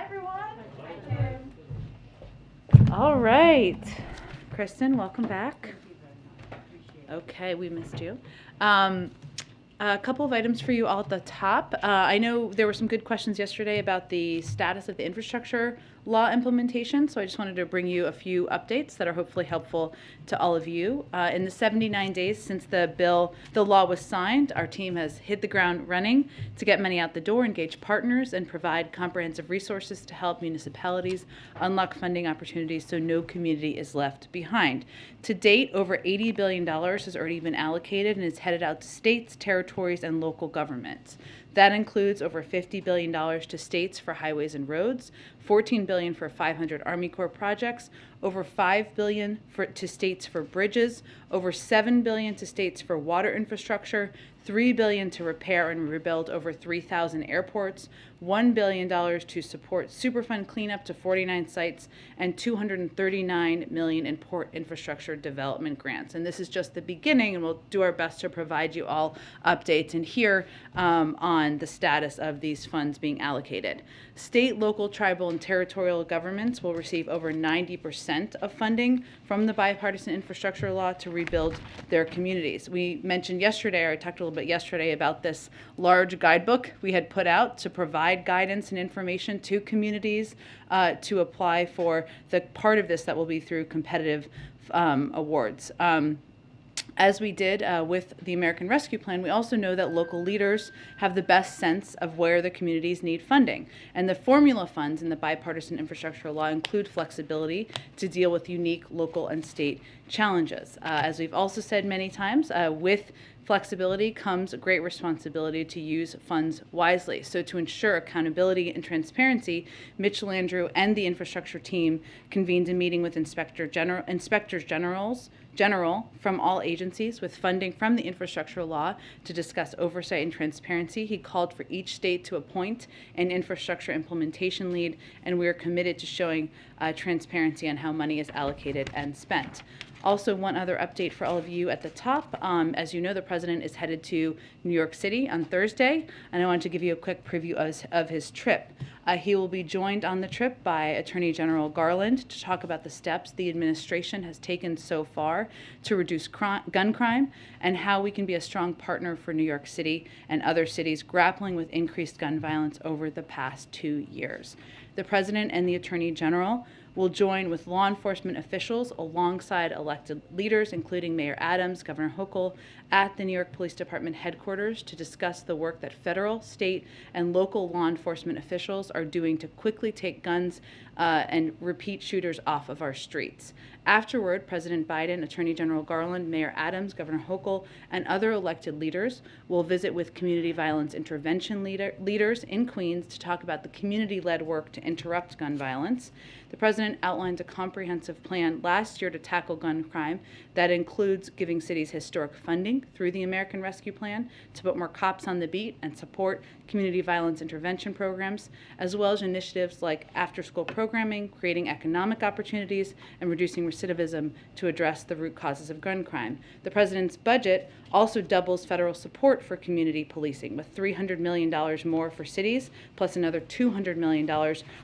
everyone. Thank you. All right. Kristen, welcome back. Okay, we missed you. A couple of items for you all at the top. I know there were some good questions yesterday about the status of the infrastructure law implementation, so I just wanted to bring you a few updates that are hopefully helpful to all of you. In the 79 days since the law was signed, our team has hit the ground running to get money out the door, engage partners, and provide comprehensive resources to help municipalities unlock funding opportunities so no community is left behind. To date, over $80 billion has already been allocated and is headed out to states, territories, and local governments. That includes over $50 billion to states for highways and roads, $14 billion for 500 Army Corps projects, over $5 billion to states for bridges, over $7 billion to states for water infrastructure, $3 billion to repair and rebuild over 3,000 airports, $1 billion to support Superfund cleanup to 49 sites, and $239 million in port infrastructure development grants. And this is just the beginning, and we'll do our best to provide you all updates and hear on the status of these funds being allocated. State, local, tribal, and territorial governments will receive over 90% of funding from the bipartisan infrastructure law to rebuild their communities. We mentioned yesterday, or I talked a little bit yesterday about this large guidebook we had put out to provide guidance and information to communities to apply for the part of this that will be through competitive awards. As we did with the American Rescue Plan, we also know that local leaders have the best sense of where the communities need funding. And the formula funds in the bipartisan infrastructure law include flexibility to deal with unique local and state challenges. As we've also said many times, with flexibility comes great responsibility to use funds wisely. So to ensure accountability and transparency, Mitch Landrieu and the infrastructure team convened a meeting with inspectors general from all agencies with funding from the infrastructure law to discuss oversight and transparency. He called for each state to appoint an infrastructure implementation lead, and we are committed to showing transparency on how money is allocated and spent. Also, one other update for all of you at the top. As you know, the president is headed to New York City on Thursday, and I wanted to give you a quick preview of his trip. He will be joined on the trip by Attorney General Garland to talk about the steps the administration has taken so far to reduce gun crime and how we can be a strong partner for New York City and other cities grappling with increased gun violence over the past 2 years. The president and the Attorney General will join with law enforcement officials alongside elected leaders, including Mayor Adams, Governor Hochul, at the New York Police Department headquarters to discuss the work that federal, state, and local law enforcement officials are doing to quickly take guns and repeat shooters off of our streets. Afterward, President Biden, Attorney General Garland, Mayor Adams, Governor Hochul, and other elected leaders will visit with community violence intervention leaders in Queens to talk about the community-led work to interrupt gun violence. The president outlined a comprehensive plan last year to tackle gun crime that includes giving cities historic funding through the American Rescue Plan to put more cops on the beat and support community violence intervention programs, as well as initiatives like after-school programming, creating economic opportunities, and reducing recidivism to address the root causes of gun crime. The president's budget also doubles federal support for community policing, with $300 million more for cities, plus another $200 million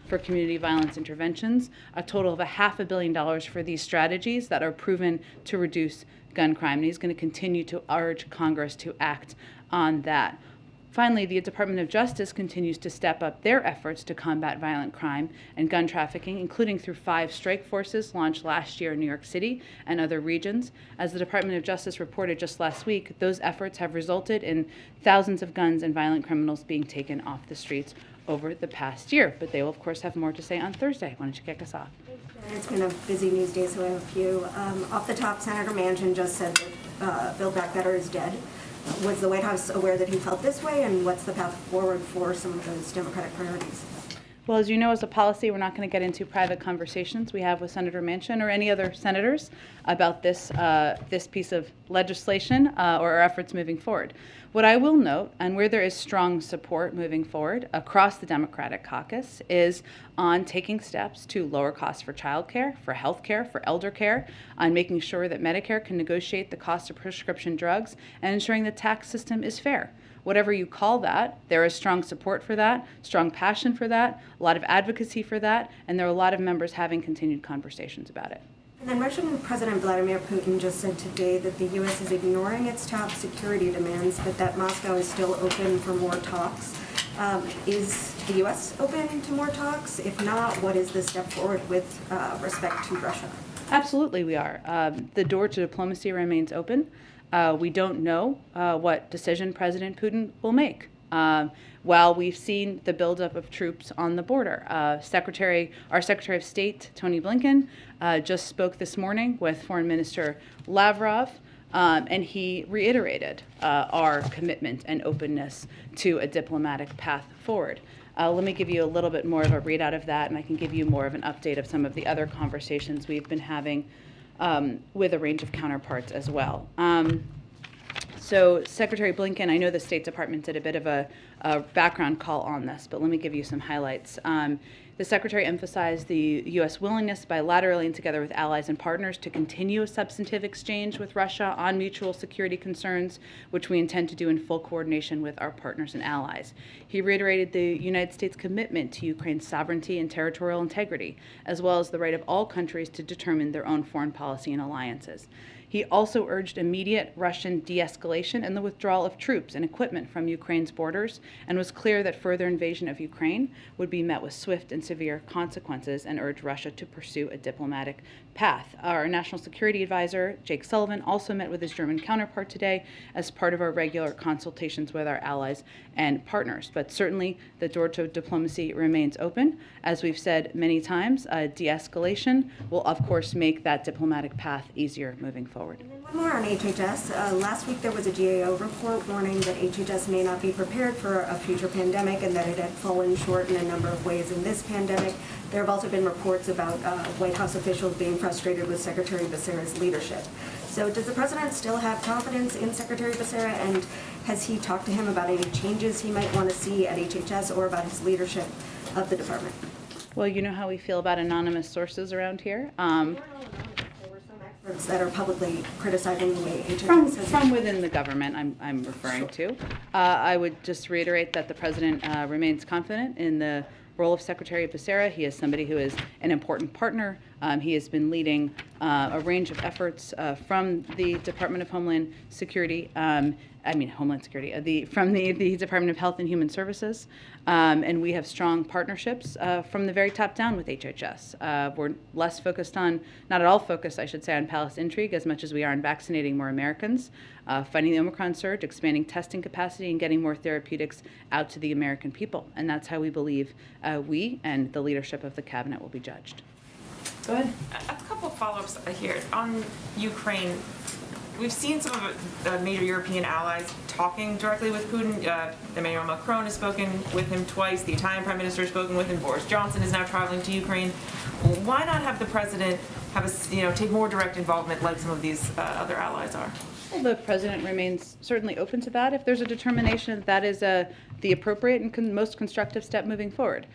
for community violence interventions, a total of $500 million for these strategies that are proven to reduce gun crime. And he's going to continue to urge Congress to act on that. Finally, the Department of Justice continues to step up their efforts to combat violent crime and gun trafficking, including through 5 strike forces launched last year in New York City and other regions. As the Department of Justice reported just last week, those efforts have resulted in thousands of guns and violent criminals being taken off the streets over the past year. But they will, of course, have more to say on Thursday. Why don't you kick us off? It's been a busy news day, so I have a few. Off the top, Senator Manchin just said that Build Back Better is dead. Was the White House aware that he felt this way, and what's the path forward for some of those Democratic priorities? Well, as you know, as a policy, we're not going to get into private conversations we have with Senator Manchin or any other senators about this piece of legislation or our efforts moving forward. What I will note, and where there is strong support moving forward across the Democratic caucus, is on taking steps to lower costs for childcare, for health care, for elder care, on making sure that Medicare can negotiate the cost of prescription drugs, and ensuring the tax system is fair. whatever you call that, there is strong support for that, strong passion for that, a lot of advocacy for that, and there are a lot of members having continued conversations about it. And then Russian President Vladimir Putin just said today that the U.S. is ignoring its top security demands, but that Moscow is still open for more talks. Is the U.S. open to more talks? If not, what is the step forward with respect to Russia? Absolutely, we are. The door to diplomacy remains open. We don't know what decision President Putin will make. While we've seen the buildup of troops on the border, our Secretary of State, Tony Blinken, just spoke this morning with Foreign Minister Lavrov, and he reiterated our commitment and openness to a diplomatic path forward. Let me give you a little bit more of a readout of that, and I can give you more of an update of some of the other conversations we've been having with a range of counterparts as well. So Secretary Blinken, I know the State Department did a bit of a background call on this, but let me give you some highlights. The Secretary emphasized the U.S. willingness bilaterally and together with allies and partners to continue a substantive exchange with Russia on mutual security concerns, which we intend to do in full coordination with our partners and allies. He reiterated the United States' commitment to Ukraine's sovereignty and territorial integrity, as well as the right of all countries to determine their own foreign policy and alliances. He also urged immediate Russian de-escalation and the withdrawal of troops and equipment from Ukraine's borders, and was clear that further invasion of Ukraine would be met with swift and severe consequences, and urged Russia to pursue a diplomatic path. Our National Security Advisor, Jake Sullivan, also met with his German counterpart today as part of our regular consultations with our allies and partners. But certainly the door to diplomacy remains open. As we've said many times, de-escalation will of course make that diplomatic path easier moving forward. And then one more on HHS. Last week there was a GAO report warning that HHS may not be prepared for a future pandemic and that it had fallen short in a number of ways in this pandemic. There have also been reports about White House officials being frustrated with Secretary Becerra's leadership. So does the president still have confidence in Secretary Becerra, and has he talked to him about any changes he might want to see at HHS or about his leadership of the department? Well, you know how we feel about anonymous sources around here. That are publicly criticizing the way HHS has from within the government, I'm referring to. I would just reiterate that the president remains confident in the role of Secretary Becerra. He is somebody who is an important partner. He has been leading a range of efforts from the Department of Homeland Security, from the Department of Health and Human Services, and we have strong partnerships from the very top down with HHS. We're less focused on, not at all focused, I should say, on palace intrigue as much as we are on vaccinating more Americans, fighting the Omicron surge, expanding testing capacity, and getting more therapeutics out to the American people. And that's how we believe we and the leadership of the cabinet will be judged. Go ahead. A couple of follow-ups here. On Ukraine, we've seen some of the major European allies talking directly with Putin. Emmanuel Macron has spoken with him twice. The Italian Prime Minister has spoken with him. Boris Johnson is now traveling to Ukraine. Why not have the president have take more direct involvement like some of these other allies are? Well, the president remains certainly open to that if there's a determination that is the appropriate and most constructive step moving forward.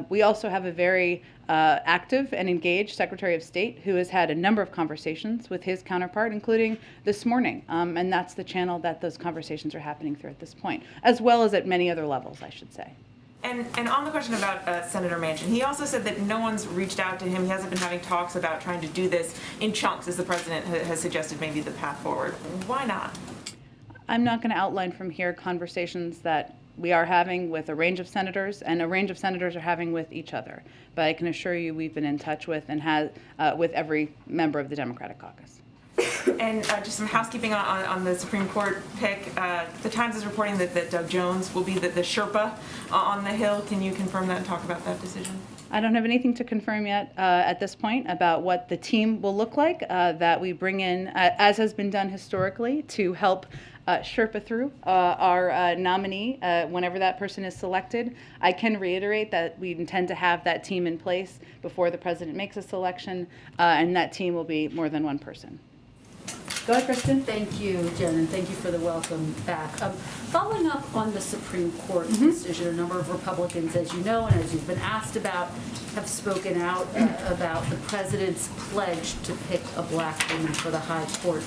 We also have a very active and engaged Secretary of State who has had a number of conversations with his counterpart, including this morning, and that's the channel that those conversations are happening through at this point, as well as at many other levels, I should say. And on the question about Senator Manchin, he also said that no one's reached out to him. He hasn't been having talks about trying to do this in chunks, as the president has suggested maybe the path forward. Why not? I'm not going to outline from here conversations that we are having with a range of senators, and a range of senators are having with each other. But I can assure you we've been in touch with and with every member of the Democratic caucus. And just some housekeeping on the Supreme Court pick. The Times is reporting that Doug Jones will be the Sherpa on the Hill. Can you confirm that and talk about that decision? I don't have anything to confirm yet at this point about what the team will look like that we bring in, as has been done historically, to help Sherpa through our nominee whenever that person is selected. I can reiterate that we intend to have that team in place before the president makes a selection, and that team will be more than one person. Go ahead, Kristen. Thank you, Jen, and thank you for the welcome back. Following up on the Supreme Court decision, a number of Republicans, as you know, and as you've been asked about, have spoken out about the president's pledge to pick a black woman for the high court.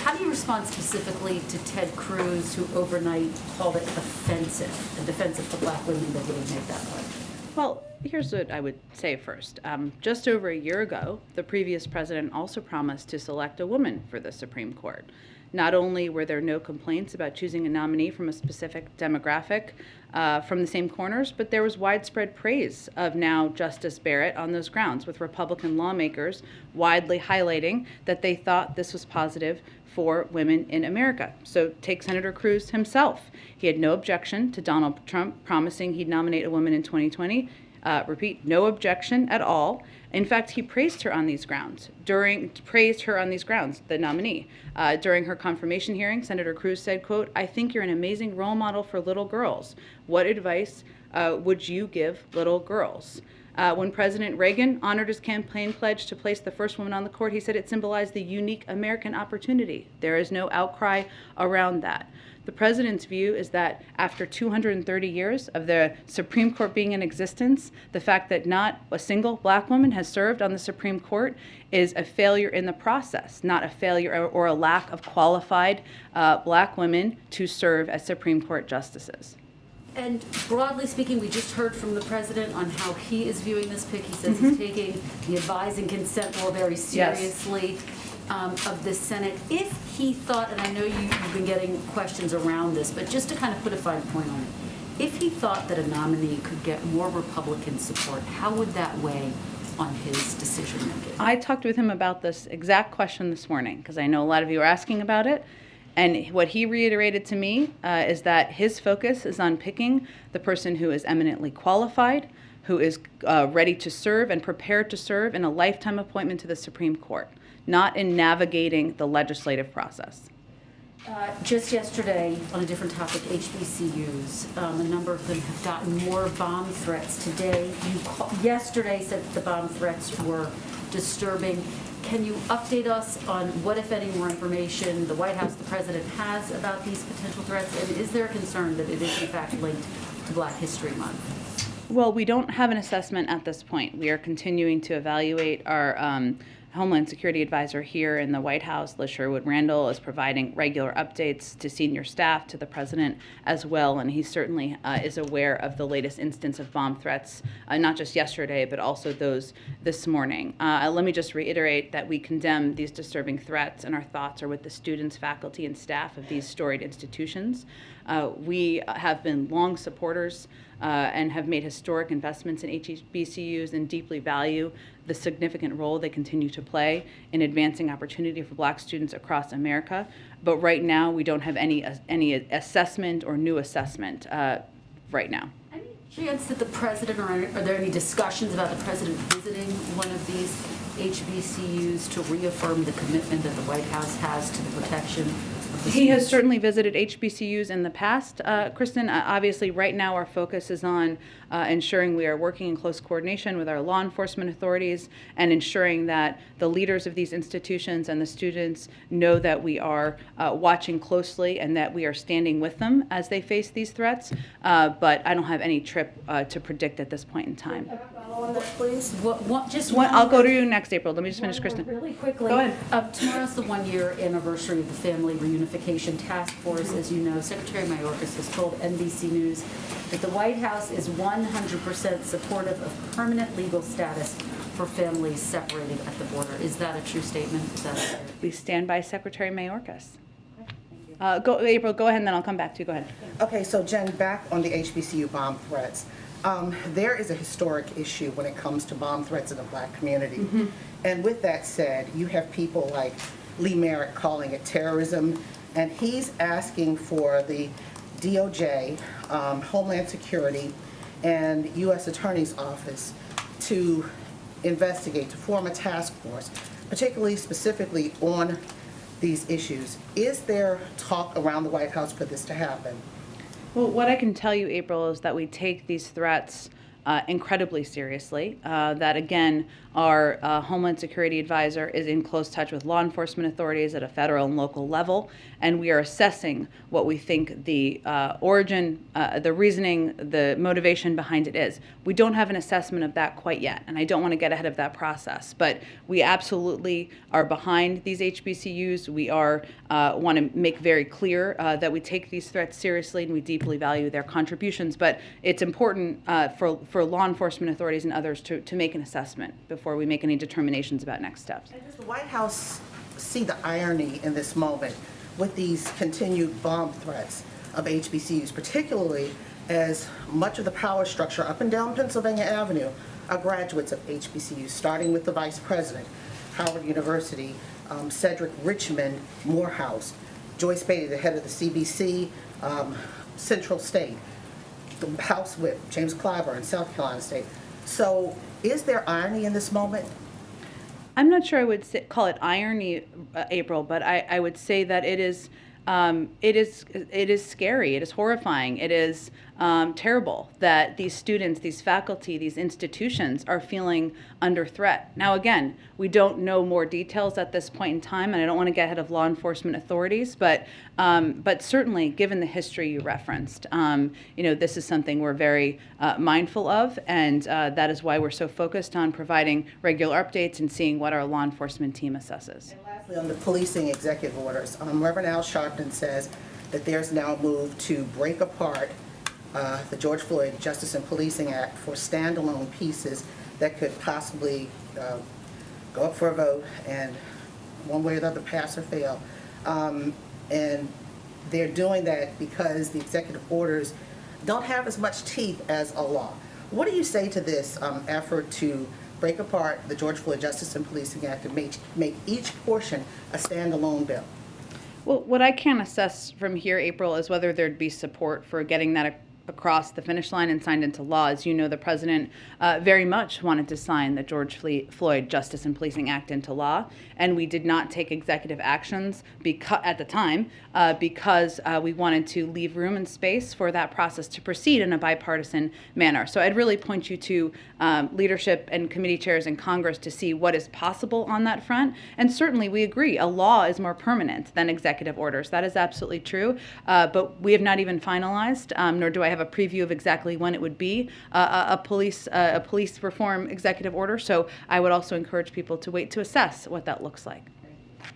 How do you respond specifically to Ted Cruz, who overnight called it offensive and defensive to black women that didn't make that pledge? Well, here's what I would say first. Just over a year ago, the previous president also promised to select a woman for the Supreme Court. Not only were there no complaints about choosing a nominee from a specific demographic from the same corners, but there was widespread praise of now Justice Barrett on those grounds, with Republican lawmakers widely highlighting that they thought this was positive for women in America. So take Senator Cruz himself. He had no objection to Donald Trump promising he'd nominate a woman in 2020. Repeat, no objection at all. In fact, he praised her on these grounds. The nominee. During her confirmation hearing, Senator Cruz said, quote, "I think you're an amazing role model for little girls. What advice would you give little girls?" When President Reagan honored his campaign pledge to place the first woman on the court, he said it symbolized the unique American opportunity. There is no outcry around that. The president's view is that after 230 years of the Supreme Court being in existence, the fact that not a single black woman has served on the Supreme Court is a failure in the process, not a failure or a lack of qualified black women to serve as Supreme Court justices. And broadly speaking, we just heard from the president on how he is viewing this pick. He says he's taking the advise and consent law very seriously. Of the Senate. If he thought, and I know you've been getting questions around this, but just to kind of put a fine point on it, if he thought that a nominee could get more Republican support, how would that weigh on his decision making? I talked with him about this exact question this morning because I know a lot of you are asking about it. And what he reiterated to me is that his focus is on picking the person who is eminently qualified, who is ready to serve and prepared to serve in a lifetime appointment to the Supreme Court, not in navigating the legislative process. Just yesterday, on a different topic, HBCUs, a number of them have gotten more bomb threats. Today, yesterday said that the bomb threats were disturbing. Can you update us on what, if any, more information the White House, the president has about these potential threats? And is there a concern that it is, in fact, linked to Black History Month? Well, we don't have an assessment at this point. We are continuing to evaluate. Our Homeland Security Advisor here in the White House, Liz Sherwood Randall, is providing regular updates to senior staff, to the president as well, and he certainly is aware of the latest instance of bomb threats, not just yesterday, but also those this morning. Let me just reiterate that we condemn these disturbing threats, and our thoughts are with the students, faculty, and staff of these storied institutions. We have been long supporters and have made historic investments in HBCUs and deeply value the significant role they continue to play in advancing opportunity for black students across America. But right now, we don't have any assessment or new assessment right now. Any chance that the president, or are there any discussions about the president visiting one of these HBCUs to reaffirm the commitment that the White House has to the protection of the He has certainly visited HBCUs in the past, Kristen. Obviously, right now our focus is on ensuring we are working in close coordination with our law enforcement authorities and ensuring that the leaders of these institutions and the students know that we are watching closely and that we are standing with them as they face these threats. But I don't have any trip to predict at this point in time. On that, please. I'll go to you next, April. Let me just finish, Kristen. Really quickly. Go ahead. Tomorrow's the one-year anniversary of the Family Reunification Task Force. As you know, Secretary Mayorkas has told NBC News that the White House is 100% supportive of permanent legal status for families separated at the border. Is that a true statement? Is that fair? We stand by Secretary Mayorkas. April, go ahead, and then I'll come back to you. Go ahead. Okay, so Jen, back on the HBCU bomb threats. There is a historic issue when it comes to bomb threats in the black community. Mm-hmm. And with that said, you have people like Lee Merrick calling it terrorism, and he's asking for the DOJ, Homeland Security, and U.S. Attorney's Office to investigate, to form a task force, particularly specifically on these issues. Is there talk around the White House for this to happen? Well, what I can tell you, April, is that we take these threats incredibly seriously, that again, our Homeland Security advisor is in close touch with law enforcement authorities at a federal and local level, and we are assessing what we think the origin, the reasoning, the motivation behind it is. We don't have an assessment of that quite yet, and I don't want to get ahead of that process, but we absolutely are behind these HBCUs. We are want to make very clear that we take these threats seriously and we deeply value their contributions, but it's important for law enforcement authorities and others to make an assessment before we make any determinations about next steps. And does the White House see the irony in this moment with these continued bomb threats of HBCUs, particularly as much of the power structure up and down Pennsylvania Avenue are graduates of HBCUs, starting with the Vice President, Howard University, Cedric Richmond, Morehouse, Joyce Beatty, the head of the CBC, Central State, the House Whip, James Clyburn, South Carolina State. So is there irony in this moment? I'm not sure I would call it irony, April, but I would say that it is scary. It is horrifying. It is terrible that these students, these faculty, these institutions are feeling under threat. Now, again, we don't know more details at this point in time, and I don't want to get ahead of law enforcement authorities, but certainly, given the history you referenced, this is something we're very mindful of, and that is why we're so focused on providing regular updates and seeing what our law enforcement team assesses. And lastly, on the policing executive orders, Reverend Al Sharpton says that there's now a move to break apart the George Floyd Justice and Policing Act for standalone pieces that could possibly go up for a vote and one way or the other pass or fail. And they're doing that because the executive orders don't have as much teeth as a law. What do you say to this effort to break apart the George Floyd Justice and Policing Act and make each portion a standalone bill? Well, what I can assess from here, April, is whether there'd be support for getting that across the finish line and signed into law. As you know, the president very much wanted to sign the George Floyd Justice and Policing Act into law, and we did not take executive actions at the time because we wanted to leave room and space for that process to proceed in a bipartisan manner. So I'd really point you to leadership and committee chairs in Congress to see what is possible on that front. And certainly we agree, a law is more permanent than executive orders. That is absolutely true, but we have not even finalized, nor do I have a preview of exactly when it would be a police reform executive order. So I would also encourage people to wait to assess what that looks like.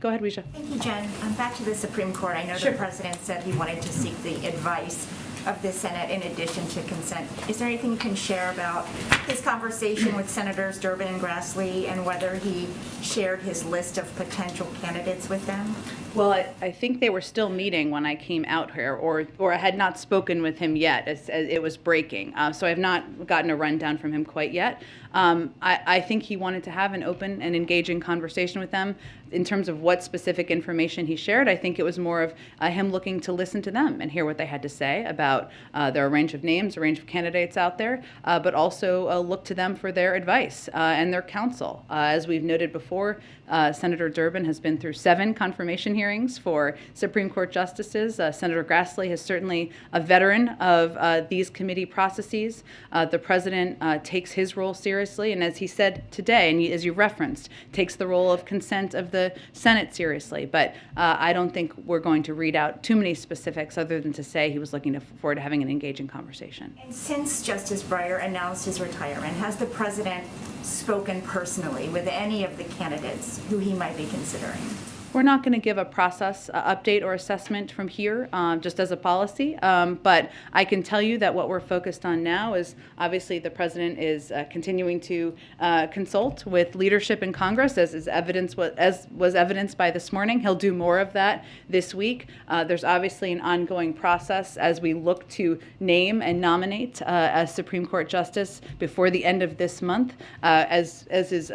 Go ahead, Weijia. Thank you, Jen. Back to the Supreme Court. I know Sure. the president said he wanted to seek the advice of the Senate in addition to consent. Is there anything you can share about his conversation with Senators Durbin and Grassley and whether he shared his list of potential candidates with them? Well, I think they were still meeting when I came out here, or I had not spoken with him yet as it was breaking. So I have not gotten a rundown from him quite yet. I think he wanted to have an open and engaging conversation with them. In terms of what specific information he shared, I think it was more of him looking to listen to them and hear what they had to say about there are a range of names, a range of candidates out there, but also look to them for their advice and their counsel. As we've noted before, Senator Durbin has been through 7 confirmation hearings for Supreme Court justices. Senator Grassley is certainly a veteran of these committee processes. The president takes his role seriously, and as he said today, and as you referenced, takes the role of consent of the Senate seriously. But I don't think we're going to read out too many specifics other than to say he was looking forward to having an engaging conversation. And since Justice Breyer announced his retirement, has the president spoken personally with any of the candidates who he might be considering? We're not going to give a process update or assessment from here, just as a policy, but I can tell you that what we're focused on now is obviously the president is continuing to consult with leadership in Congress, as was evidenced by this morning. He'll do more of that this week. There's obviously an ongoing process as we look to name and nominate a Supreme Court justice before the end of this month, as is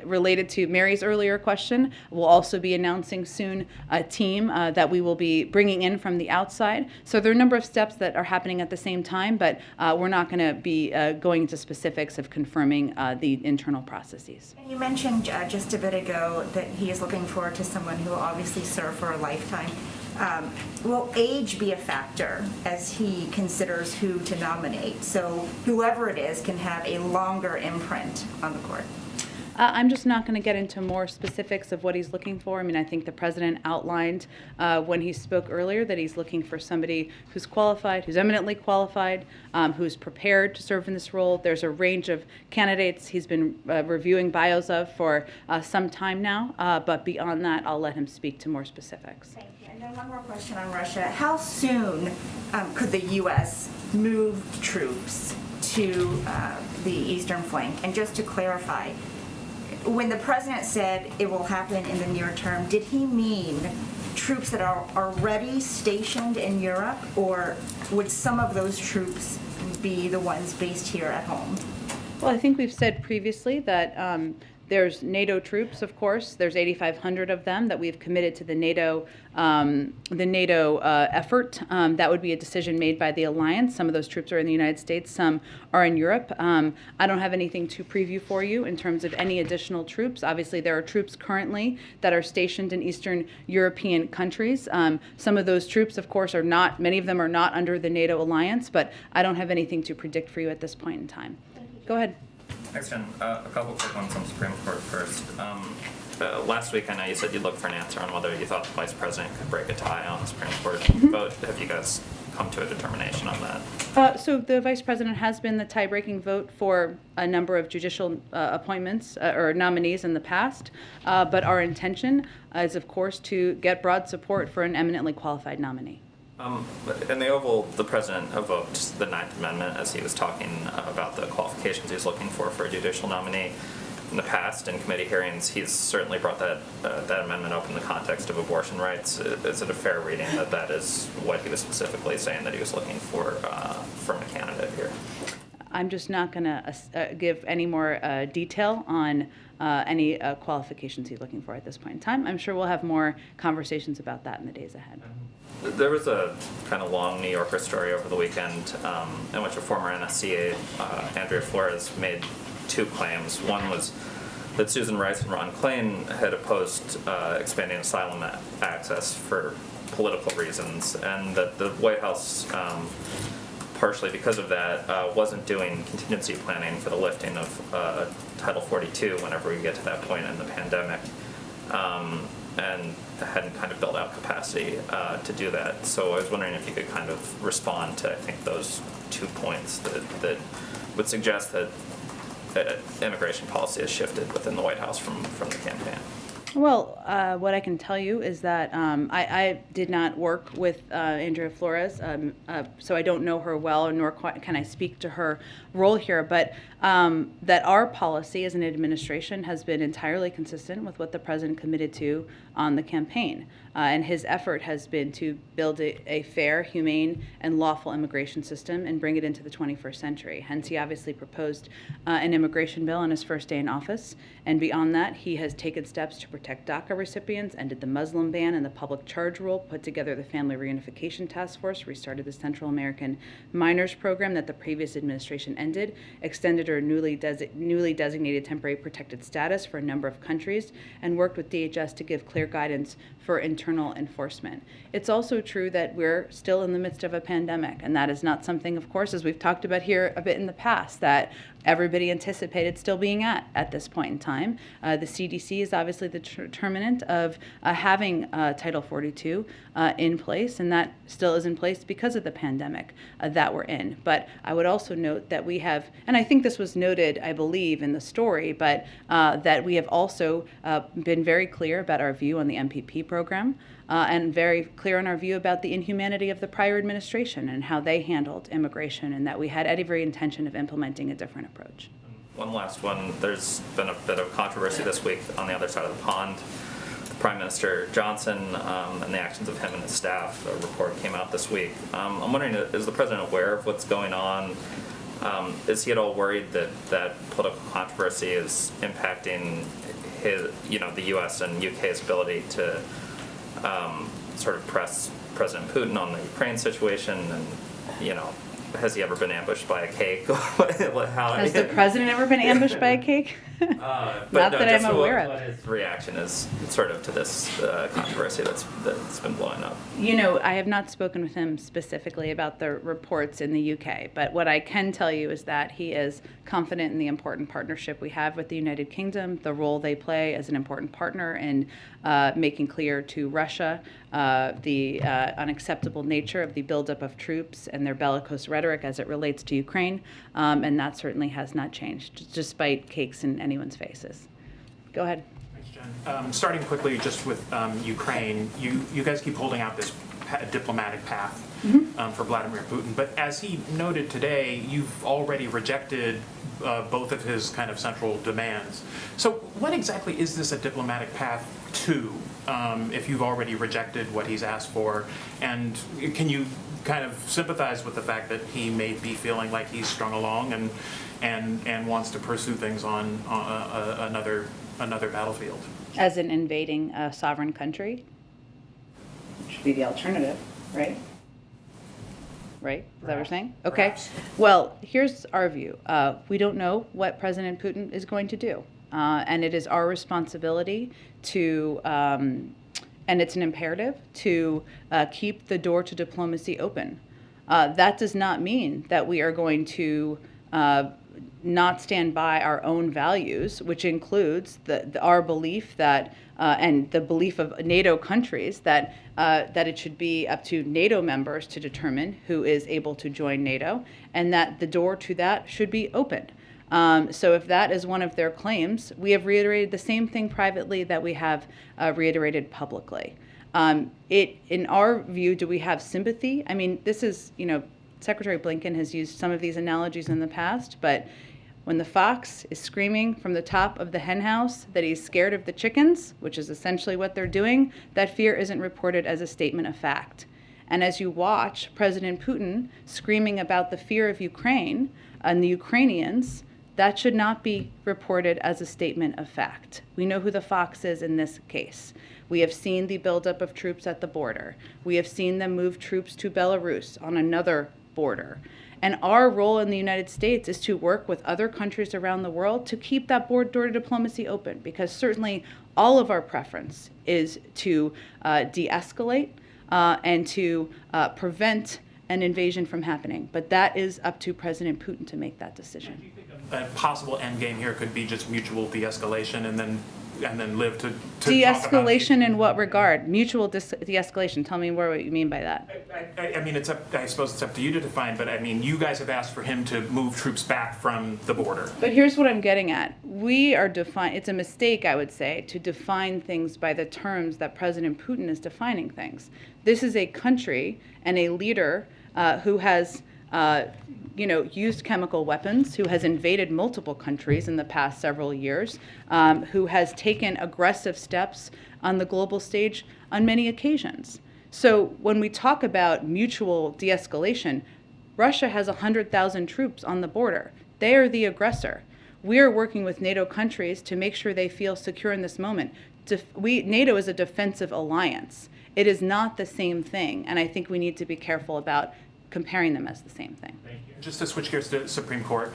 related to Mary's earlier question. We'll also be announcing soon a team that we will be bringing in from the outside. So there are a number of steps that are happening at the same time, but we're not going to be going into specifics of confirming the internal processes. And you mentioned just a bit ago that he is looking forward to someone who will obviously serve for a lifetime. will age be a factor as he considers who to nominate? So whoever it is can have a longer imprint on the court. I'm just not going to get into more specifics of what he's looking for. I mean, I think the president outlined when he spoke earlier that he's looking for somebody who's qualified, who's eminently qualified, who's prepared to serve in this role. There's a range of candidates he's been reviewing bios of for some time now, but beyond that, I'll let him speak to more specifics. Thank you. And then one more question on Russia. How soon could the U.S. move troops to the eastern flank? And just to clarify, when the president said it will happen in the near term, did he mean troops that are already stationed in Europe, or would some of those troops be the ones based here at home? Well, I think we've said previously that there's NATO troops, of course. There's 8,500 of them that we've committed to the NATO effort. That would be a decision made by the alliance. Some of those troops are in the United States, some are in Europe. I don't have anything to preview for you in terms of any additional troops. Obviously, there are troops currently that are stationed in Eastern European countries. Some of those troops, of course, are not, many of them are not under the NATO alliance, but I don't have anything to predict for you at this point in time. Go ahead. Thanks, Jen. A couple quick ones on Supreme Court first. Last week, I know you said you'd look for an answer on whether you thought the Vice President could break a tie on the Supreme Court vote. Have you guys come to a determination on that? So the Vice President has been the tie-breaking vote for a number of judicial appointments or nominees in the past, but our intention is, of course, to get broad support for an eminently qualified nominee. In the Oval, the President evoked the Ninth Amendment as he was talking about the qualifications he's looking for a judicial nominee. In the past, in committee hearings, he's certainly brought that amendment up in the context of abortion rights. Is it a fair reading that that is what he was specifically saying that he was looking for from a candidate here? I'm just not going to give any more detail on any qualifications he's looking for at this point in time. I'm sure we'll have more conversations about that in the days ahead. There was a kind of long New Yorker story over the weekend in which a former NSCA, Andrea Flores, made two claims. One was that Susan Rice and Ron Klain had opposed expanding asylum access for political reasons, and that the White House, partially because of that, wasn't doing contingency planning for the lifting of Title 42 whenever we get to that point in the pandemic. And hadn't kind of built out capacity to do that. So I was wondering if you could kind of respond to, I think, those 2 points that would suggest that immigration policy has shifted within the White House from the campaign. Well, what I can tell you is that I did not work with Andrea Flores, so I don't know her well, nor can I speak to her role here, but that our policy as an administration has been entirely consistent with what the president committed to on the campaign. And his effort has been to build a fair, humane, and lawful immigration system and bring it into the 21st century. Hence, he obviously proposed an immigration bill on his first day in office. And beyond that, he has taken steps to protect DACA recipients, ended the Muslim ban and the public charge rule, put together the Family Reunification Task Force, restarted the Central American Minors Program that the previous administration ended, extended her newly designated temporary protected status for a number of countries, and worked with DHS to give clear guidance for internal enforcement. It's also true that we're still in the midst of a pandemic, and that is not something, of course, as we've talked about here a bit in the past, that everybody anticipated still being at this point in time. The CDC is obviously the determinant of having Title 42 in place, and that still is in place because of the pandemic that we're in. But I would also note that we have, and I think this was noted, I believe, in the story, but that we have also been very clear about our view on the MPP program. And very clear on our view about the inhumanity of the prior administration and how they handled immigration, and that we had every intention of implementing a different approach. One last one. There's been a bit of controversy this week on the other side of the pond. Prime Minister Johnson and the actions of him and his staff. A report came out this week. I'm wondering, is the president aware of what's going on? Is he at all worried that political controversy is impacting his, the U.S. and U.K.'s ability to sort of press President Putin on the Ukraine situation? And, has he ever been ambushed by a cake? Has the president ever been ambushed by a cake? But Not no, that just I'm aware what of. his reaction is sort of to this controversy that's been blowing up. You know, I have not spoken with him specifically about the reports in the UK, but what I can tell you is that he is confident in the important partnership we have with the United Kingdom, the role they play as an important partner in making clear to Russia the unacceptable nature of the buildup of troops and their bellicose rhetoric as it relates to Ukraine, and that certainly has not changed, despite cakes in anyone's faces. Go ahead. Thanks, Jen. Starting quickly just with Ukraine, you guys keep holding out this diplomatic path for Vladimir Putin, but as he noted today, you've already rejected both of his kind of central demands. So what exactly is this a diplomatic path to, if you've already rejected what he's asked for? And can you kind of sympathize with the fact that he may be feeling like he's strung along and wants to pursue things on another battlefield? As in invading a sovereign country? Should be the alternative, right? Right? Is that what you're saying? Okay. Perhaps. Well, here's our view. We don't know what President Putin is going to do. And it is our responsibility to, and it's an imperative, to keep the door to diplomacy open. That does not mean that we are going to not stand by our own values, which includes our belief that, and the belief of NATO countries that it should be up to NATO members to determine who is able to join NATO, and that the door to that should be open. So if that is one of their claims, we have reiterated the same thing privately that we have reiterated publicly. In our view, do we have sympathy? I mean, this is, Secretary Blinken has used some of these analogies in the past, but when the fox is screaming from the top of the hen house that he's scared of the chickens, which is essentially what they're doing, that fear isn't reported as a statement of fact. And as you watch President Putin screaming about the fear of Ukraine and the Ukrainians, that should not be reported as a statement of fact. We know who the fox is in this case. We have seen the buildup of troops at the border. We have seen them move troops to Belarus on another border. And our role in the United States is to work with other countries around the world to keep that door to diplomacy open, because certainly all of our preference is to de-escalate and to prevent an invasion from happening. But that is up to President Putin to make that decision. A possible end game here could be just mutual de-escalation and then live to De-escalation in what regard? Mutual de-escalation. Tell me what you mean by that. I mean, I suppose it's up to you to define, but I mean, you guys have asked for him to move troops back from the border. But here's what I'm getting at. It's a mistake, I would say, to define things by the terms that President Putin is defining things. This is a country and a leader who has used chemical weapons, who has invaded multiple countries in the past several years, who has taken aggressive steps on the global stage on many occasions. So when we talk about mutual de-escalation, Russia has 100,000 troops on the border. They are the aggressor. We are working with NATO countries to make sure they feel secure in this moment. NATO is a defensive alliance. It is not the same thing, and I think we need to be careful about comparing them as the same thing. Thank you. Just to switch gears to Supreme Court,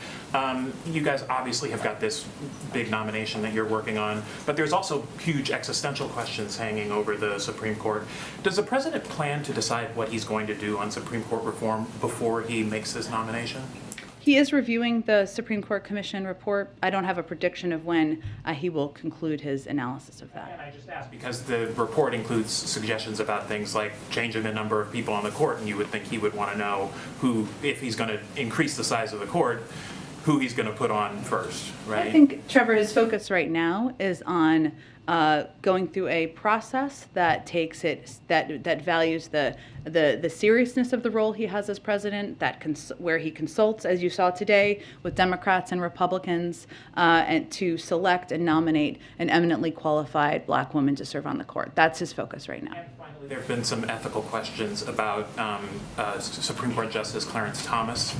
you guys obviously have got this big nomination that you're working on, but there's also huge existential questions hanging over the Supreme Court. Does the president plan to decide what he's going to do on Supreme Court reform before he makes his nomination? He is reviewing the Supreme Court Commission report. I don't have a prediction of when he will conclude his analysis of that. And I just asked because the report includes suggestions about things like changing the number of people on the court, and you would think he would want to know who, if he's going to increase the size of the court, who he's going to put on first, right? I think, Trevor, his focus right now is on going through a process that takes it, that values the seriousness of the role he has as president, where he consults, as you saw today, with Democrats and Republicans, and to select and nominate an eminently qualified black woman to serve on the court. That's his focus right now. And finally, there have been some ethical questions about Supreme Court Justice Clarence Thomas.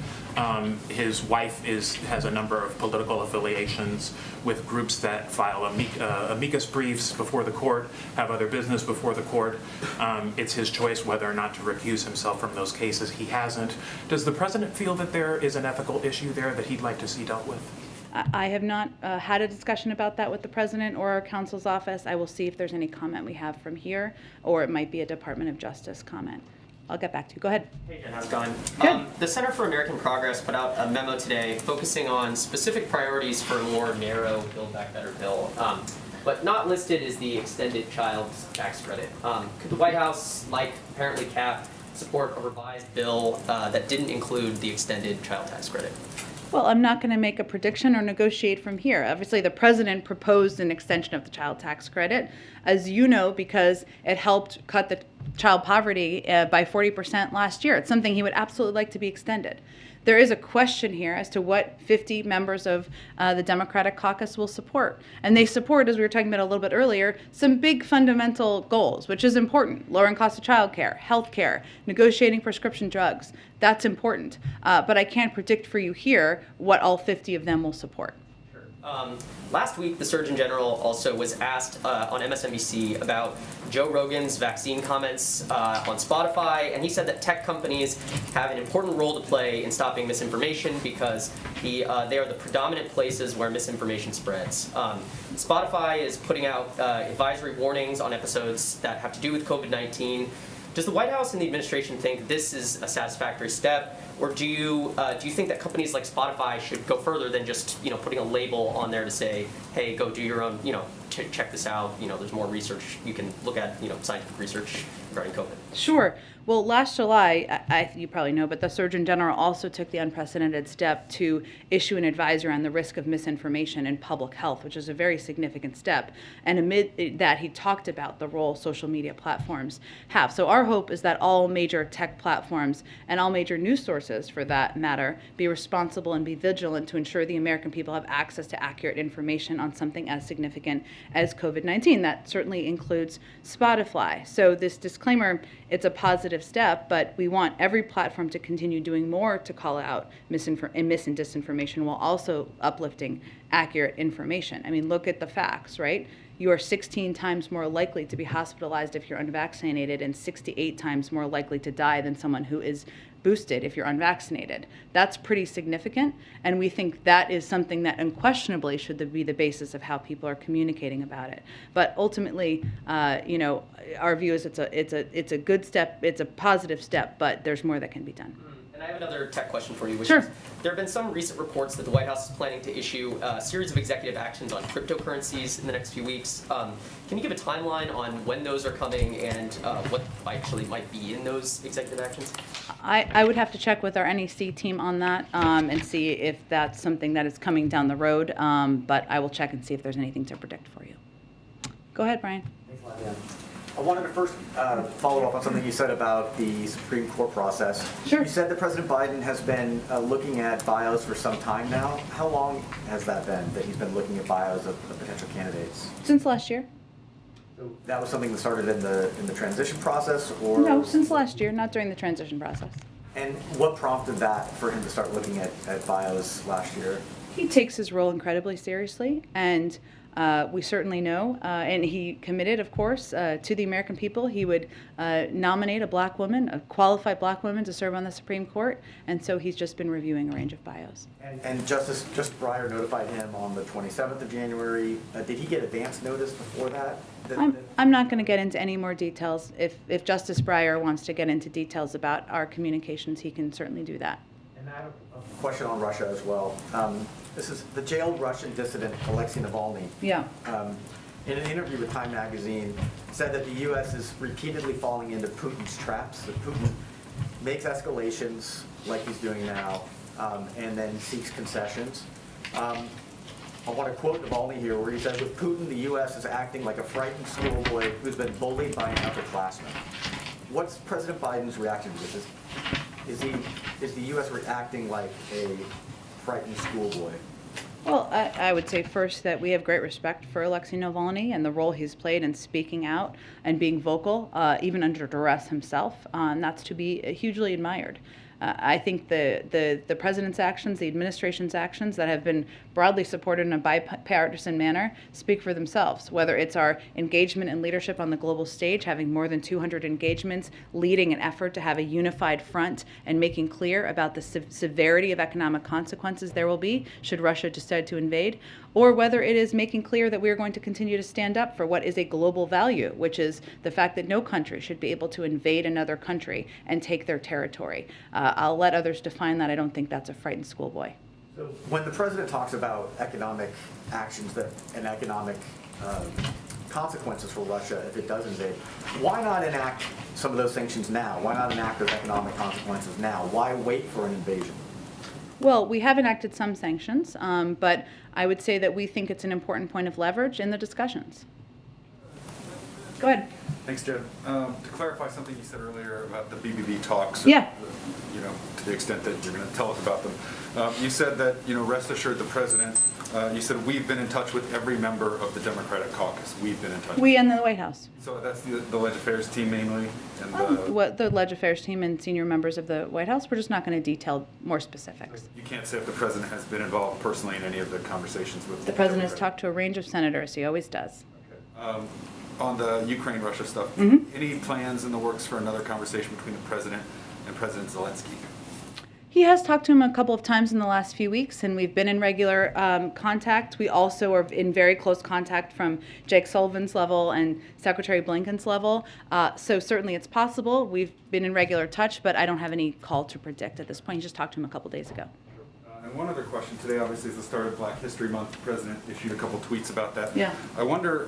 His wife has a number of political affiliations with groups that file amicus briefs before the court, have other business before the court. It's his choice whether or not to recuse himself from those cases. He hasn't. Does the president feel that there is an ethical issue there that he'd like to see dealt with? I have not had a discussion about that with the president or our counsel's office. I will see if there's any comment we have from here, or it might be a Department of Justice comment. I'll get back to you. Go ahead. Hey, Jen, how's it going? Good. The Center for American Progress put out a memo today focusing on specific priorities for a more narrow Build Back Better bill. But not listed is the extended child tax credit. Could the White House, like apparently CAP, support a revised bill that didn't include the extended child tax credit? Well, I'm not going to make a prediction or negotiate from here. Obviously, the president proposed an extension of the child tax credit, as you know, because it helped cut the child poverty by 40% last year. It's something he would absolutely like to be extended. There is a question here as to what 50 members of the Democratic caucus will support. And they support, as we were talking about a little bit earlier, some big fundamental goals, which is important. Lowering cost of childcare, health care, negotiating prescription drugs. That's important. But I can't predict for you here what all 50 of them will support. Last week, the Surgeon General also was asked on MSNBC about Joe Rogan's vaccine comments on Spotify, and he said that tech companies have an important role to play in stopping misinformation because they are the predominant places where misinformation spreads. Spotify is putting out advisory warnings on episodes that have to do with COVID-19. Does the White House and the administration think this is a satisfactory step, or do you think that companies like Spotify should go further than just putting a label on there to say, hey, go do your own, check this out. There's more research you can look at, scientific research regarding COVID. Sure. Well, last July, you probably know, but the Surgeon General also took the unprecedented step to issue an advisory on the risk of misinformation in public health, which is a very significant step. And amid that, he talked about the role social media platforms have. So our hope is that all major tech platforms and all major news sources, for that matter, be responsible and be vigilant to ensure the American people have access to accurate information on something as significant as COVID-19. That certainly includes Spotify. So this disclaimer, it's a positive step, but we want every platform to continue doing more to call out mis and disinformation while also uplifting accurate information. I mean, look at the facts, right? You are 16 times more likely to be hospitalized if you're unvaccinated and 68 times more likely to die than someone who is boosted if you're unvaccinated. That's pretty significant, and we think that is something that unquestionably should be the basis of how people are communicating about it. But ultimately, our view is it's a good step, it's a positive step, but there's more that can be done. And I have another tech question for you, which Sure. is, there have been some recent reports that the White House is planning to issue a series of executive actions on cryptocurrencies in the next few weeks. Can you give a timeline on when those are coming and what actually might be in those executive actions? I would have to check with our NEC team on that and see if that's something that is coming down the road, but I will check and see if there's anything to predict for you. Go ahead, Brian. Thanks a lot, Dan. I wanted to first follow up on something you said about the Supreme Court process. Sure. You said that President Biden has been looking at bios for some time now. How long has that been that he's been looking at bios of potential candidates? Since last year. So that was something that started in the transition process, or? No, since last year, not during the transition process. And what prompted that for him to start looking at bios last year? He takes his role incredibly seriously, and we certainly know, and he committed, of course, to the American people. He would nominate a black woman, a qualified black woman, to serve on the Supreme Court, and so he's just been reviewing a range of bios. And Justice Breyer notified him on the 27th of January. Did he get advance notice before that? I'm not going to get into any more details. If Justice Breyer wants to get into details about our communications, he can certainly do that. And I have a question on Russia as well. This is the jailed Russian dissident Alexei Navalny. Yeah. In an interview with Time magazine, said that the U.S. is repeatedly falling into Putin's traps, that Putin makes escalations like he's doing now, and then seeks concessions. I want to quote Navalny here, where he says, with Putin, the U.S. is acting like a frightened schoolboy who's been bullied by an upperclassman. What's President Biden's reaction to this? Is the U.S. reacting like a frightened schoolboy? Well, I would say first that we have great respect for Alexei Navalny and the role he's played in speaking out and being vocal, even under duress himself. That's to be hugely admired. I think the president's actions, the administration's actions that have been broadly supported in a bipartisan manner, speak for themselves, whether it's our engagement and leadership on the global stage, having more than 200 engagements, leading an effort to have a unified front and making clear about the severity of economic consequences there will be should Russia decide to invade, or whether it is making clear that we are going to continue to stand up for what is a global value, which is the fact that no country should be able to invade another country and take their territory. I'll let others define that. I don't think that's a frightened schoolboy. So when the president talks about economic actions and economic consequences for Russia if it does invade, why not enact some of those sanctions now? Why not enact those economic consequences now? Why wait for an invasion? Well, we have enacted some sanctions, but I would say that we think it's an important point of leverage in the discussions. Go ahead. Thanks, Jen. To clarify something you said earlier about the BBB talks, Yeah. To the extent that you're going to tell us about them, you said that, rest assured the president, you said we've been in touch with every member of the Democratic caucus. We've been in touch. We and the White House. So that's the Leg Affairs team mainly? What the Leg Affairs team and senior members of the White House. We're just not going to detail more specifics. You can't say if the president has been involved personally in any of the conversations with The president has talked to a range of senators. He always does. Okay. On the Ukraine-Russia stuff, any plans in the works for another conversation between the president and President Zelensky? He has talked to him a couple of times in the last few weeks, and we've been in regular contact. We also are in very close contact from Jake Sullivan's level and Secretary Blinken's level. So certainly it's possible. We've been in regular touch, but I don't have any call to predict at this point. He just talked to him a couple days ago. And one other question. Today, obviously, is the start of Black History Month. The president issued a couple tweets about that. Yeah. I wonder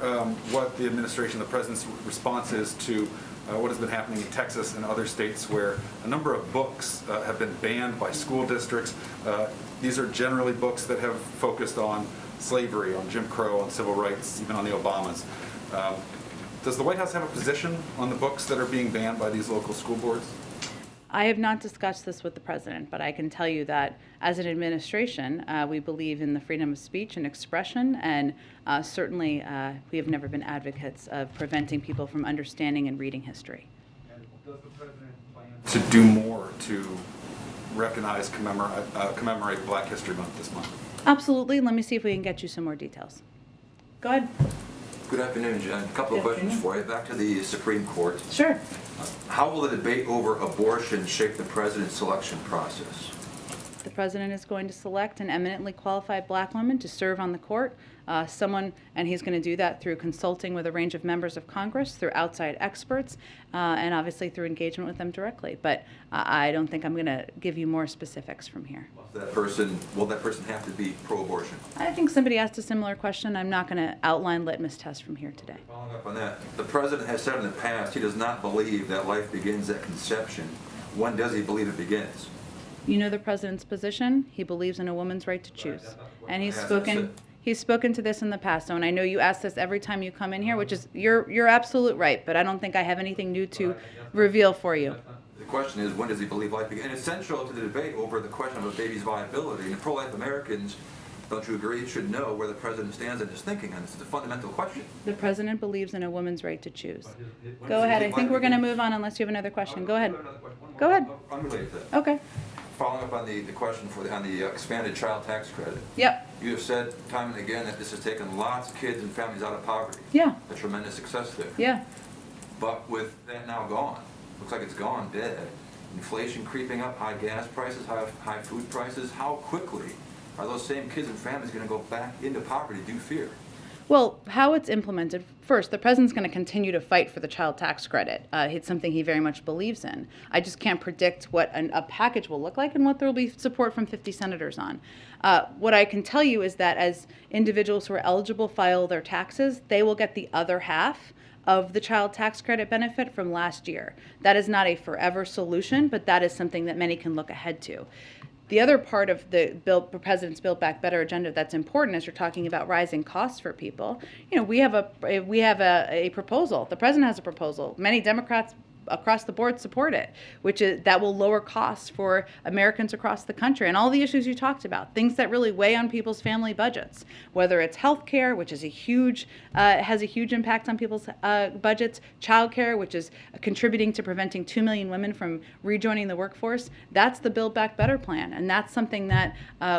what the administration, the president's response is to what has been happening in Texas and other states where a number of books have been banned by school districts. These are generally books that have focused on slavery, on Jim Crow, on civil rights, even on the Obamas. Does the White House have a position on the books that are being banned by these local school boards? I have not discussed this with the president, but I can tell you that as an administration, we believe in the freedom of speech and expression, and certainly we have never been advocates of preventing people from understanding and reading history. And does the president plan to do more to recognize, commemorate Black History Month this month? Absolutely. Let me see if we can get you some more details. Go ahead. Good afternoon, Jen. A couple of questions for you. Back to the Supreme Court. Sure. How will the debate over abortion shape the president's selection process? The president is going to select an eminently qualified black woman to serve on the court, and he's going to do that through consulting with a range of members of Congress, through outside experts, and obviously through engagement with them directly. But I don't think I'm going to give you more specifics from here. Will that person have to be pro-abortion? I think somebody asked a similar question. I'm not going to outline litmus tests from here today. Following up on that, the president has said in the past he does not believe that life begins at conception. When does he believe it begins? You know the president's position. He believes in a woman's right to choose, and he's spoken to this in the past. So, and I know you ask this every time you come in here, which is you're absolute right. But I don't think I have anything new to reveal for you. The question is, when does he believe life begins? And it's central to the debate over the question of a baby's viability. And pro-life Americans, don't you agree, should know where the president stands in his thinking on this? It's a fundamental question. The president believes in a woman's right to choose. Go ahead. I think we're going to move on unless you have another question. Go ahead. Go ahead. Unrelated to that. Okay. Following up on the question on the expanded child tax credit. Yep. You have said time and again that this has taken lots of kids and families out of poverty. Yeah. A tremendous success there. Yeah. But with that now gone, looks like it's gone, dead. Inflation creeping up, high gas prices, high food prices. How quickly are those same kids and families going to go back into poverty? Do you fear? Well, how it's implemented, first, the president's going to continue to fight for the child tax credit. It's something he very much believes in. I just can't predict what a package will look like and what there will be support from 50 senators on. What I can tell you is that as individuals who are eligible file their taxes, they will get the other half of the child tax credit benefit from last year. That is not a forever solution, but that is something that many can look ahead to. The other part of the President's Build Back Better agenda that's important as you're talking about rising costs for people, we have a proposal. The president has a proposal. Many Democrats across the board support it, which is that will lower costs for Americans across the country, and all the issues you talked about, things that really weigh on people's family budgets, whether it's health care, which is has a huge impact on people's budgets, child care, which is contributing to preventing 2 million women from rejoining the workforce. That's the Build Back Better plan, and that's something that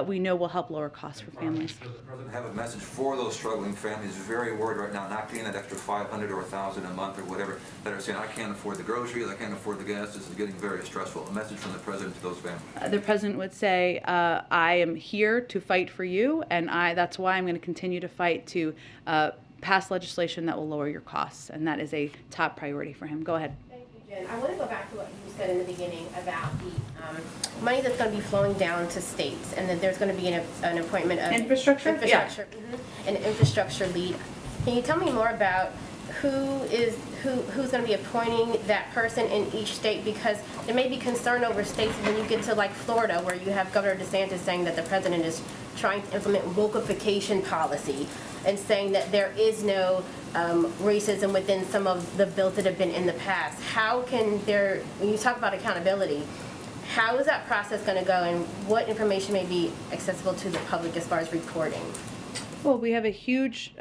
we know will help lower costs for families. Does the president have a message for those struggling families very worried right now, not paying that extra $500 or $1,000 a month or whatever, that are saying, I can't afford the groceries, I can't afford the gas, this is getting very stressful? A message from the president to those families. The president would say, I am here to fight for you, and that's why I'm going to continue to fight to pass legislation that will lower your costs, and that is a top priority for him. Go ahead. Thank you, Jen. I want to go back to what you said in the beginning about the money that's going to be flowing down to states, and that there's going to be an appointment of Infrastructure? Yeah. An infrastructure lead. Can you tell me more about who's going to be appointing that person in each state? Because there may be concern over states when you get to like Florida, where you have Governor DeSantis saying that the president is trying to implement wokeification policy and saying that there is no racism within some of the bills that have been in the past. How can there, when you talk about accountability, how is that process going to go, and what information may be accessible to the public as far as reporting? Well, we have a huge,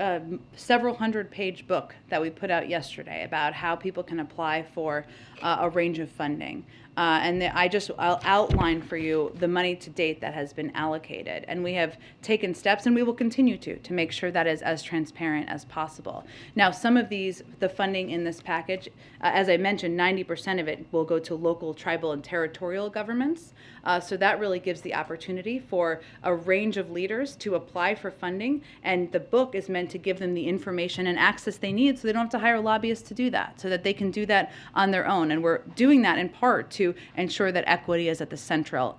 several hundred-page book that we put out yesterday about how people can apply for a range of funding. I'll outline for you the money to date that has been allocated. And we have taken steps, and we will continue to make sure that is as transparent as possible. Now, some of the funding in this package, as I mentioned, 90% of it will go to local, tribal, and territorial governments. So that really gives the opportunity for a range of leaders to apply for funding. And the book is meant to give them the information and access they need so they don't have to hire lobbyists to do that, so that they can do that on their own. And we're doing that in part to ensure that equity is at the central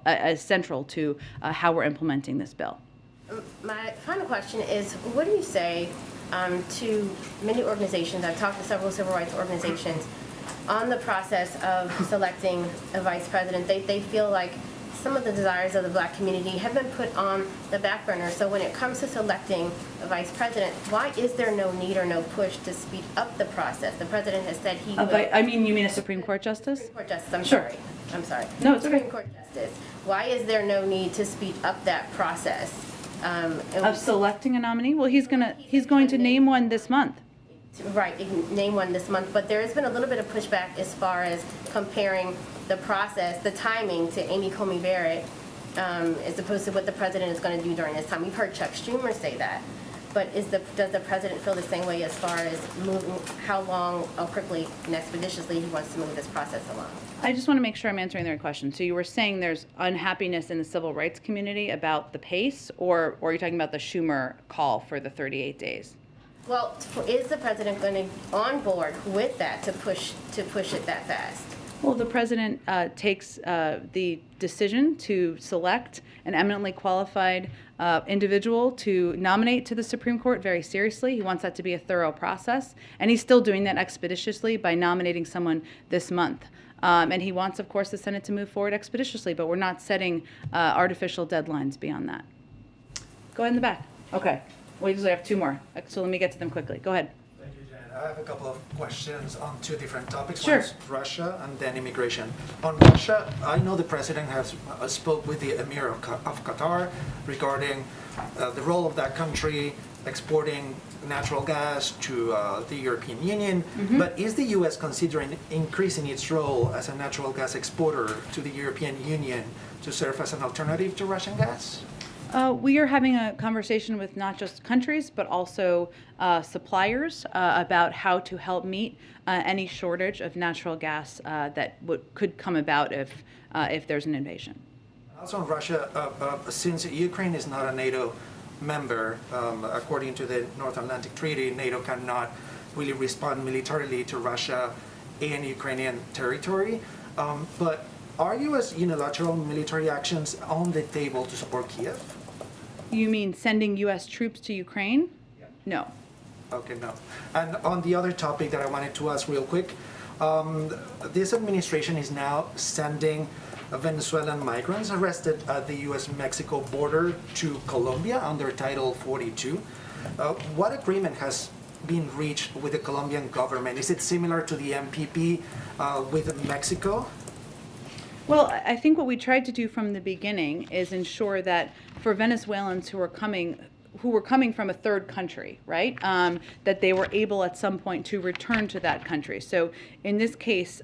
to how we're implementing this bill. My final question is, what do you say to many organizations? I've talked to several civil rights organizations on the process of selecting a vice president. They feel like some of the desires of the black community have been put on the back burner. So when it comes to selecting a vice president, why is there no need or no push to speed up the process? The president has said he will. You mean a Supreme Court justice? Supreme Court justice, I'm sorry. No, it's Supreme okay. Court justice. Why is there no need to speed up that process? Of selecting a nominee? Well, he's going to name one this month. Right, name one this month, but there has been a little bit of pushback as far as comparing the process, the timing to Amy Coney Barrett, as opposed to what the president is going to do during this time. We've heard Chuck Schumer say that, but does the president feel the same way as far as how long, how quickly and expeditiously he wants to move this process along? I just want to make sure I'm answering the right question. So you were saying there's unhappiness in the civil rights community about the pace, or are you talking about the Schumer call for the 38 days? Well, is the president going to on board with that to push it that fast? Well, the president takes the decision to select an eminently qualified individual to nominate to the Supreme Court very seriously. He wants that to be a thorough process, and he's still doing that expeditiously by nominating someone this month. And he wants, of course, the Senate to move forward expeditiously, but we're not setting artificial deadlines beyond that. Go ahead in the back. Okay. We usually have two more, so let me get to them quickly. Go ahead. Thank you, Jen. I have a couple of questions on two different topics. Sure. One's Russia and then immigration. On Russia, I know the president has spoke with the Emir of Qatar regarding the role of that country exporting natural gas to the European Union. Mm-hmm. But is the U.S. considering increasing its role as a natural gas exporter to the European Union to serve as an alternative to Russian gas? We are having a conversation with not just countries, but also suppliers about how to help meet any shortage of natural gas that could come about if there's an invasion. Also in Russia, since Ukraine is not a NATO member, according to the North Atlantic Treaty, NATO cannot really respond militarily to Russia in Ukrainian territory. But are U.S. unilateral military actions on the table to support Kiev? You mean sending U.S. troops to Ukraine? Yeah. No. Okay, no. And on the other topic that I wanted to ask real quick, this administration is now sending Venezuelan migrants arrested at the U.S.-Mexico border to Colombia under Title 42. What agreement has being reached with the Colombian government? Is it similar to the MPP with Mexico? Well, I think what we tried to do from the beginning is ensure that for Venezuelans who were coming from a third country, right, that they were able at some point to return to that country. So in this case,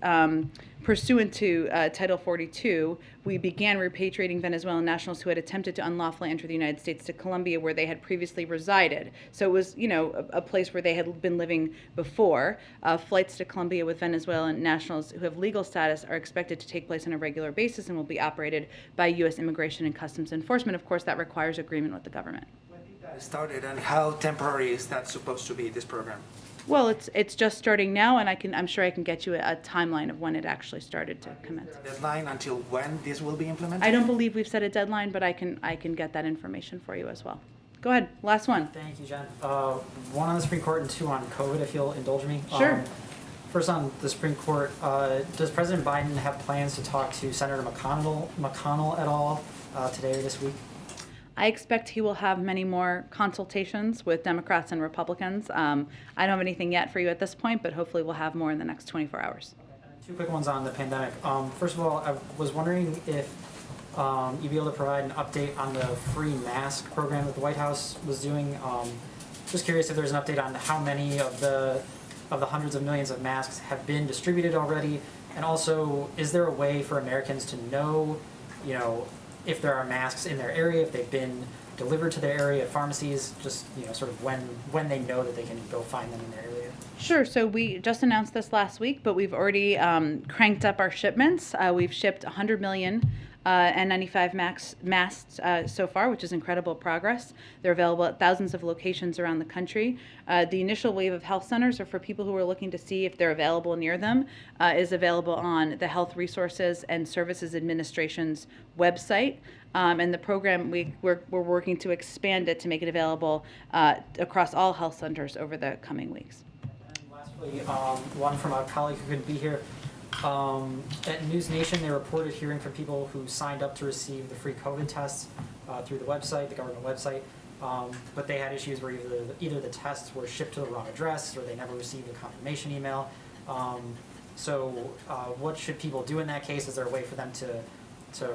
pursuant to Title 42, we began repatriating Venezuelan nationals who had attempted to unlawfully enter the United States to Colombia, where they had previously resided. So it was, a place where they had been living before. Flights to Colombia with Venezuelan nationals who have legal status are expected to take place on a regular basis and will be operated by U.S. Immigration and Customs Enforcement. Of course, that requires agreement with the government. When did that started, and how temporary is that supposed to be, this program? Well, it's just starting now, and I'm sure I can get you a timeline of when it actually started to commence. Is there a deadline until when this will be implemented? I don't believe we've set a deadline, but I can get that information for you as well. Go ahead, last one. Thank you, Jen. One on the Supreme Court and two on COVID, if you'll indulge me. Sure. First on the Supreme Court, does President Biden have plans to talk to Senator McConnell at all today or this week? I expect he will have many more consultations with Democrats and Republicans. I don't have anything yet for you at this point, but hopefully we'll have more in the next 24 hours. Okay. Two quick ones on the pandemic. First of all, I was wondering if you'd be able to provide an update on the free mask program that the White House was doing. Just curious if there's an update on how many of the hundreds of millions of masks have been distributed already, and also, is there a way for Americans to know, if there are masks in their area, if they've been delivered to their area at pharmacies, just sort of when they know that they can go find them in their area? Sure. So we just announced this last week, but we've already cranked up our shipments. We've shipped 100 million N95 masks so far, which is incredible progress. They're available at thousands of locations around the country. The initial wave of health centers are for people who are looking to see if they're available near them, is available on the Health Resources and Services Administration's website. And the program, we're working to expand it to make it available across all health centers over the coming weeks. And lastly, one from a colleague who couldn't be here. At News Nation, they reported hearing from people who signed up to receive the free COVID tests through the website, the government website, but they had issues where either the tests were shipped to the wrong address or they never received a confirmation email. So what should people do in that case? Is there a way for them to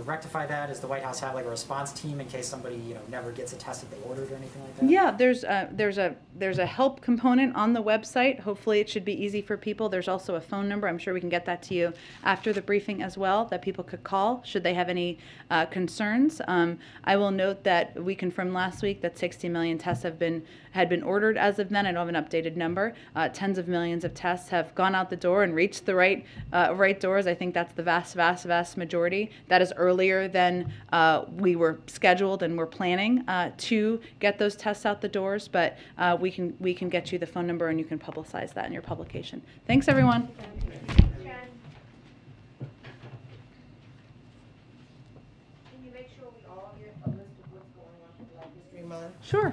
rectify that? Does the White House have like a response team in case somebody never gets a test that they ordered or anything like that? Yeah, there's a help component on the website. Hopefully it should be easy for people. There's also a phone number. I'm sure we can get that to you after the briefing as well, that people could call should they have any concerns. I will note that we confirmed last week that 60 million tests had been ordered as of then. I don't have an updated number. Tens of millions of tests have gone out the door and reached the right doors. I think that's the vast majority. That is earlier than we were scheduled and were planning to get those tests out the doors, but we can get you the phone number and you can publicize that in your publication. Thanks, everyone. Can you make sure we all get a list of what's going on for Black History Month? Sure.